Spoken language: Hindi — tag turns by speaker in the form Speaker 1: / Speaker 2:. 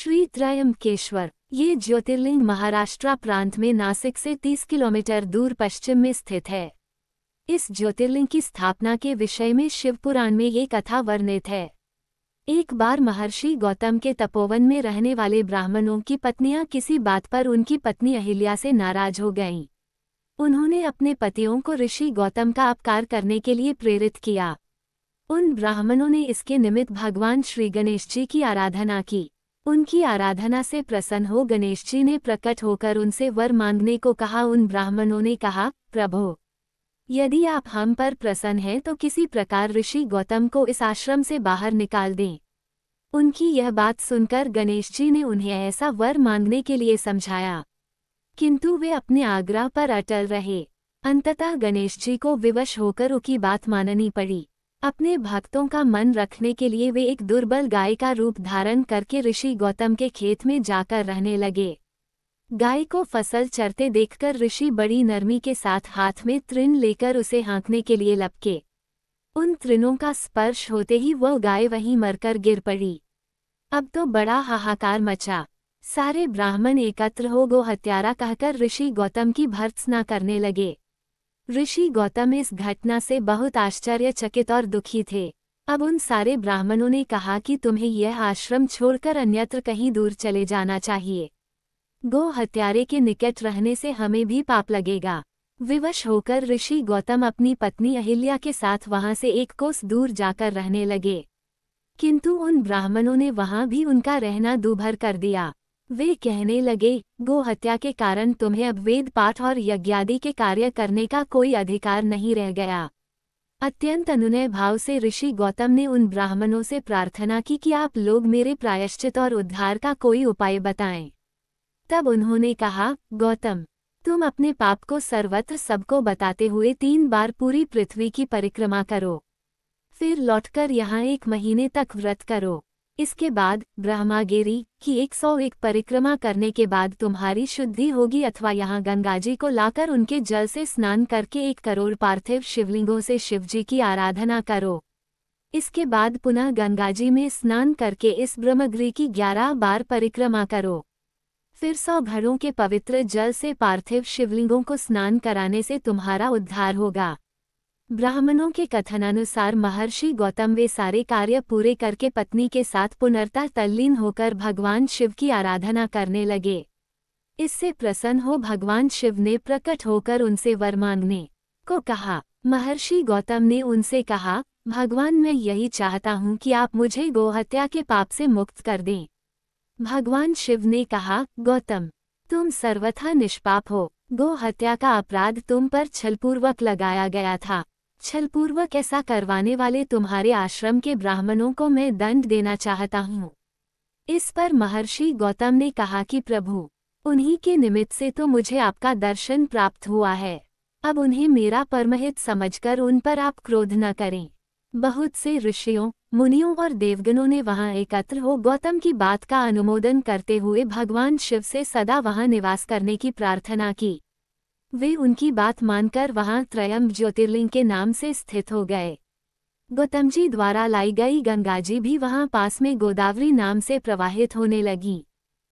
Speaker 1: श्री त्रयंबकेश्वर, ये ज्योतिर्लिंग महाराष्ट्र प्रांत में नासिक से 30 किलोमीटर दूर पश्चिम में स्थित है। इस ज्योतिर्लिंग की स्थापना के विषय में शिवपुराण में ये कथा वर्णित है। एक बार महर्षि गौतम के तपोवन में रहने वाले ब्राह्मणों की पत्नियां किसी बात पर उनकी पत्नी अहिल्या से नाराज हो गईं। उन्होंने अपने पतियों को ऋषि गौतम का अपकार करने के लिए प्रेरित किया। उन ब्राह्मणों ने इसके निमित्त भगवान श्री गणेश जी की आराधना की। उनकी आराधना से प्रसन्न हो गणेश जी ने प्रकट होकर उनसे वर मांगने को कहा। उन ब्राह्मणों ने कहा, प्रभो, यदि आप हम पर प्रसन्न हैं तो किसी प्रकार ऋषि गौतम को इस आश्रम से बाहर निकाल दें। उनकी यह बात सुनकर गणेश जी ने उन्हें ऐसा वर मांगने के लिए समझाया, किंतु वे अपने आग्रह पर अटल रहे। अंततः गणेश जी को विवश होकर उनकी बात माननी पड़ी। अपने भक्तों का मन रखने के लिए वे एक दुर्बल गाय का रूप धारण करके ऋषि गौतम के खेत में जाकर रहने लगे। गाय को फसल चरते देखकर ऋषि बड़ी नरमी के साथ हाथ में तृण लेकर उसे हाँकने के लिए लपके। उन तृणों का स्पर्श होते ही वह गाय वहीं मरकर गिर पड़ी। अब तो बड़ा हाहाकार मचा। सारे ब्राह्मण एकत्र हो गो हत्यारा कहकर ऋषि गौतम की भर्त्सना करने लगे। ऋषि गौतम इस घटना से बहुत आश्चर्यचकित और दुखी थे। अब उन सारे ब्राह्मणों ने कहा कि तुम्हें यह आश्रम छोड़कर अन्यत्र कहीं दूर चले जाना चाहिए। गो हत्यारे के निकट रहने से हमें भी पाप लगेगा। विवश होकर ऋषि गौतम अपनी पत्नी अहिल्या के साथ वहां से एक कोस दूर जाकर रहने लगे, किंतु उन ब्राह्मणों ने वहां भी उनका रहना दूभर कर दिया। वे कहने लगे, गो हत्या के कारण तुम्हें अब वेद पाठ और यज्ञादि के कार्य करने का कोई अधिकार नहीं रह गया। अत्यंत अनुनय भाव से ऋषि गौतम ने उन ब्राह्मणों से प्रार्थना की कि आप लोग मेरे प्रायश्चित और उद्धार का कोई उपाय बताएं। तब उन्होंने कहा, गौतम, तुम अपने पाप को सर्वत्र सबको बताते हुए 3 बार पूरी पृथ्वी की परिक्रमा करो, फिर लौटकर यहाँ 1 महीने तक व्रत करो। इसके बाद ब्रह्मागिरी की 101 परिक्रमा करने के बाद तुम्हारी शुद्धि होगी, अथवा यहाँ गंगाजी को लाकर उनके जल से स्नान करके 1 करोड़ पार्थिव शिवलिंगों से शिवजी की आराधना करो। इसके बाद पुनः गंगाजी में स्नान करके इस ब्रह्मगिरी की 11 बार परिक्रमा करो। फिर 100 घड़ों के पवित्र जल से पार्थिव शिवलिंगों को स्नान कराने से तुम्हारा उद्धार होगा। ब्राह्मणों के कथनानुसार महर्षि गौतम वे सारे कार्य पूरे करके पत्नी के साथ पुनर्ता तल्लीन होकर भगवान शिव की आराधना करने लगे। इससे प्रसन्न हो भगवान शिव ने प्रकट होकर उनसे वर मांगने को कहा। महर्षि गौतम ने उनसे कहा, भगवान, मैं यही चाहता हूँ कि आप मुझे गोहत्या के पाप से मुक्त कर दें। भगवान शिव ने कहा, गौतम, तुम सर्वथा निष्पाप हो। गो हत्या का अपराध तुम पर छलपूर्वक लगाया गया था। छलपूर्वक ऐसा करवाने वाले तुम्हारे आश्रम के ब्राह्मणों को मैं दंड देना चाहता हूँ। इस पर महर्षि गौतम ने कहा कि प्रभु, उन्हीं के निमित्त से तो मुझे आपका दर्शन प्राप्त हुआ है। अब उन्हें मेरा परमहित समझकर उन पर आप क्रोध न करें। बहुत से ऋषियों, मुनियों और देवगणों ने वहां एकत्र हो गौतम की बात का अनुमोदन करते हुए भगवान शिव से सदा वहां निवास करने की प्रार्थना की। वे उनकी बात मानकर वहां त्रयंब ज्योतिर्लिंग के नाम से स्थित हो गए। गौतम जी द्वारा लाई गई गंगाजी भी वहां पास में गोदावरी नाम से प्रवाहित होने लगी।